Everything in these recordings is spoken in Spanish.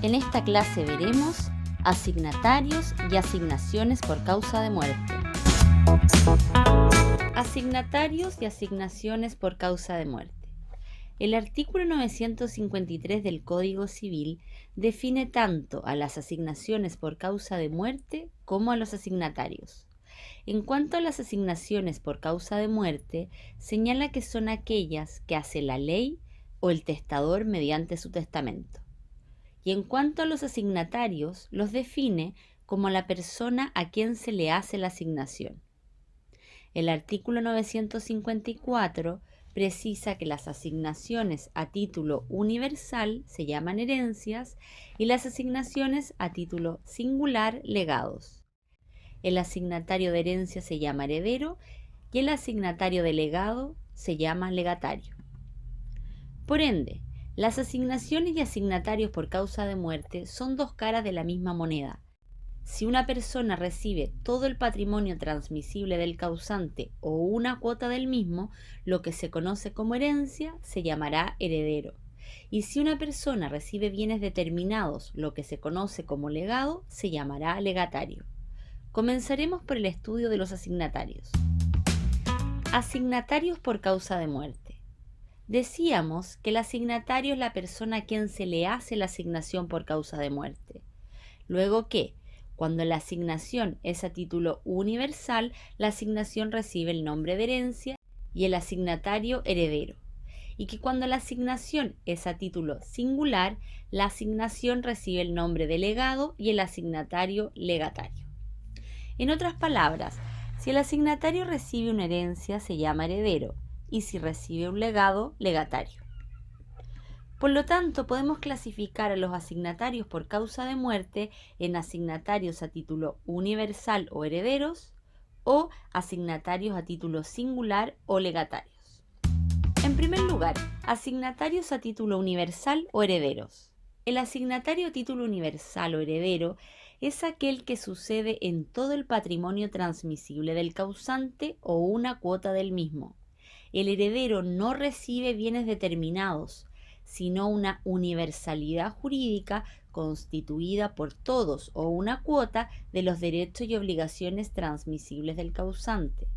En esta clase veremos asignatarios y asignaciones por causa de muerte. Asignatarios y asignaciones por causa de muerte. El artículo 953 del Código Civil define tanto a las asignaciones por causa de muerte como a los asignatarios. En cuanto a las asignaciones por causa de muerte, señala que son aquellas que hace la ley o el testador mediante su testamento. Y en cuanto a los asignatarios, los define como la persona a quien se le hace la asignación. El artículo 954 precisa que las asignaciones a título universal se llaman herencias y las asignaciones a título singular legados. El asignatario de herencia se llama heredero y el asignatario de legado se llama legatario. Por ende, las asignaciones y asignatarios por causa de muerte son dos caras de la misma moneda. Si una persona recibe todo el patrimonio transmisible del causante o una cuota del mismo, lo que se conoce como herencia se llamará heredero. Y si una persona recibe bienes determinados, lo que se conoce como legado, se llamará legatario. Comenzaremos por el estudio de los asignatarios. Asignatarios por causa de muerte. Decíamos que el asignatario es la persona a quien se le hace la asignación por causa de muerte. Luego que, cuando la asignación es a título universal, la asignación recibe el nombre de herencia y el asignatario heredero. Y que cuando la asignación es a título singular, la asignación recibe el nombre de legado y el asignatario legatario. En otras palabras, si el asignatario recibe una herencia, se llama heredero, y si recibe un legado, legatario. Por lo tanto, podemos clasificar a los asignatarios por causa de muerte en asignatarios a título universal o herederos o asignatarios a título singular o legatarios. En primer lugar, asignatarios a título universal o herederos. El asignatario a título universal o heredero es aquel que sucede en todo el patrimonio transmisible del causante o una cuota del mismo. El heredero no recibe bienes determinados, sino una universalidad jurídica constituida por todos o una cuota de los derechos y obligaciones transmisibles del causante.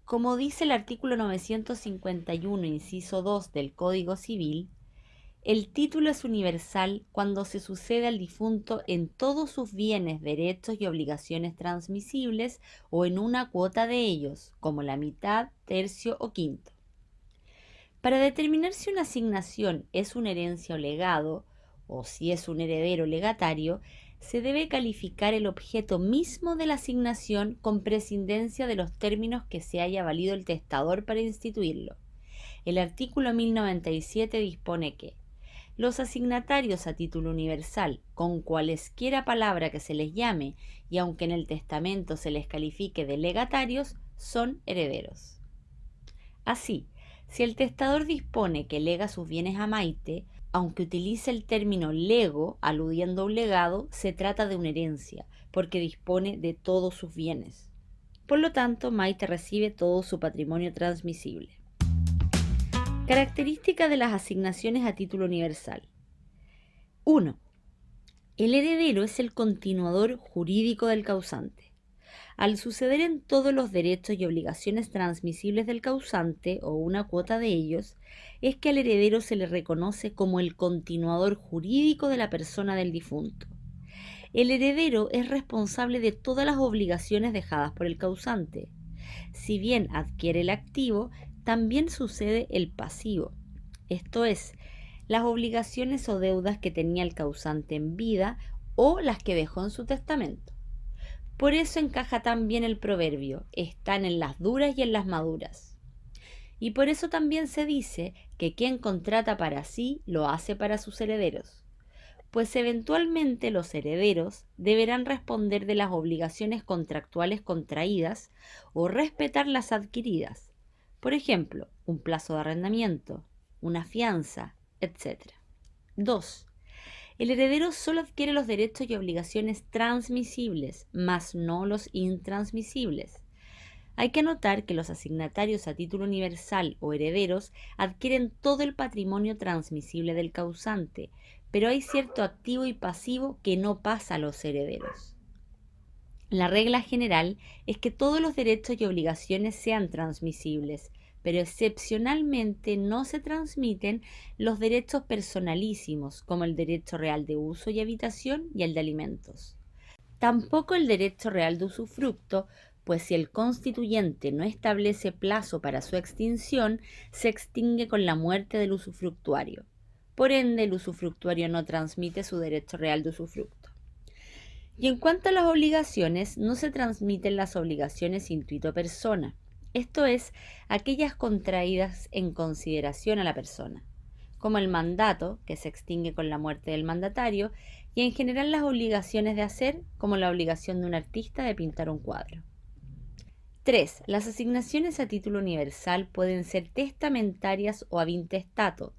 Como dice el artículo 951, inciso 2 del Código Civil, el título es universal cuando se sucede al difunto en todos sus bienes, derechos y obligaciones transmisibles o en una cuota de ellos, como la mitad, tercio o quinto. Para determinar si una asignación es una herencia o legado, o si es un heredero legatario, se debe calificar el objeto mismo de la asignación con prescindencia de los términos que se haya valido el testador para instituirlo. El artículo 1097 dispone que los asignatarios a título universal, con cualesquiera palabra que se les llame y aunque en el testamento se les califique de legatarios, son herederos. Así, si el testador dispone que lega sus bienes a Maite, aunque utilice el término lego aludiendo a un legado, se trata de una herencia, porque dispone de todos sus bienes. Por lo tanto, Maite recibe todo su patrimonio transmisible. Características de las asignaciones a título universal. 1. El heredero es el continuador jurídico del causante. Al suceder en todos los derechos y obligaciones transmisibles del causante o una cuota de ellos, es que al heredero se le reconoce como el continuador jurídico de la persona del difunto. El heredero es responsable de todas las obligaciones dejadas por el causante. Si bien adquiere el activo, también sucede el pasivo, esto es, las obligaciones o deudas que tenía el causante en vida o las que dejó en su testamento. Por eso encaja tan bien el proverbio, están en las duras y en las maduras. Y por eso también se dice que quien contrata para sí lo hace para sus herederos, pues eventualmente los herederos deberán responder de las obligaciones contractuales contraídas o respetar las adquiridas. Por ejemplo, un plazo de arrendamiento, una fianza, etc. 2. El heredero solo adquiere los derechos y obligaciones transmisibles, mas no los intransmisibles. Hay que anotar que los asignatarios a título universal o herederos adquieren todo el patrimonio transmisible del causante, pero hay cierto activo y pasivo que no pasa a los herederos. La regla general es que todos los derechos y obligaciones sean transmisibles, pero excepcionalmente no se transmiten los derechos personalísimos, como el derecho real de uso y habitación y el de alimentos. Tampoco el derecho real de usufructo, pues si el constituyente no establece plazo para su extinción, se extingue con la muerte del usufructuario. Por ende, el usufructuario no transmite su derecho real de usufructo. Y en cuanto a las obligaciones, no se transmiten las obligaciones intuito persona, esto es, aquellas contraídas en consideración a la persona, como el mandato, que se extingue con la muerte del mandatario, y en general las obligaciones de hacer, como la obligación de un artista de pintar un cuadro. 3. Las asignaciones a título universal pueden ser testamentarias o ab intestato,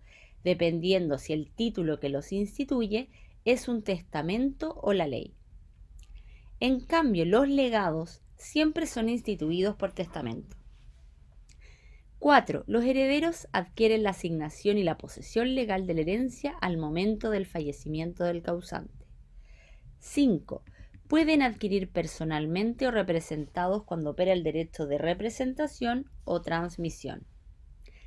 dependiendo si el título que los instituye es un testamento o la ley. En cambio, los legados siempre son instituidos por testamento. 4. Los herederos adquieren la asignación y la posesión legal de la herencia al momento del fallecimiento del causante. 5. Pueden adquirir personalmente o representados cuando opera el derecho de representación o transmisión.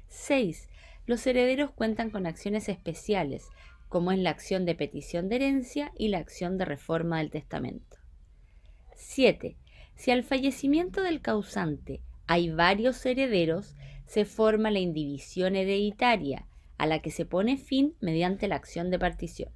6. Los herederos cuentan con acciones especiales, como es la acción de petición de herencia y la acción de reforma del testamento. 7. Si al fallecimiento del causante hay varios herederos, se forma la indivisión hereditaria, a la que se pone fin mediante la acción de partición.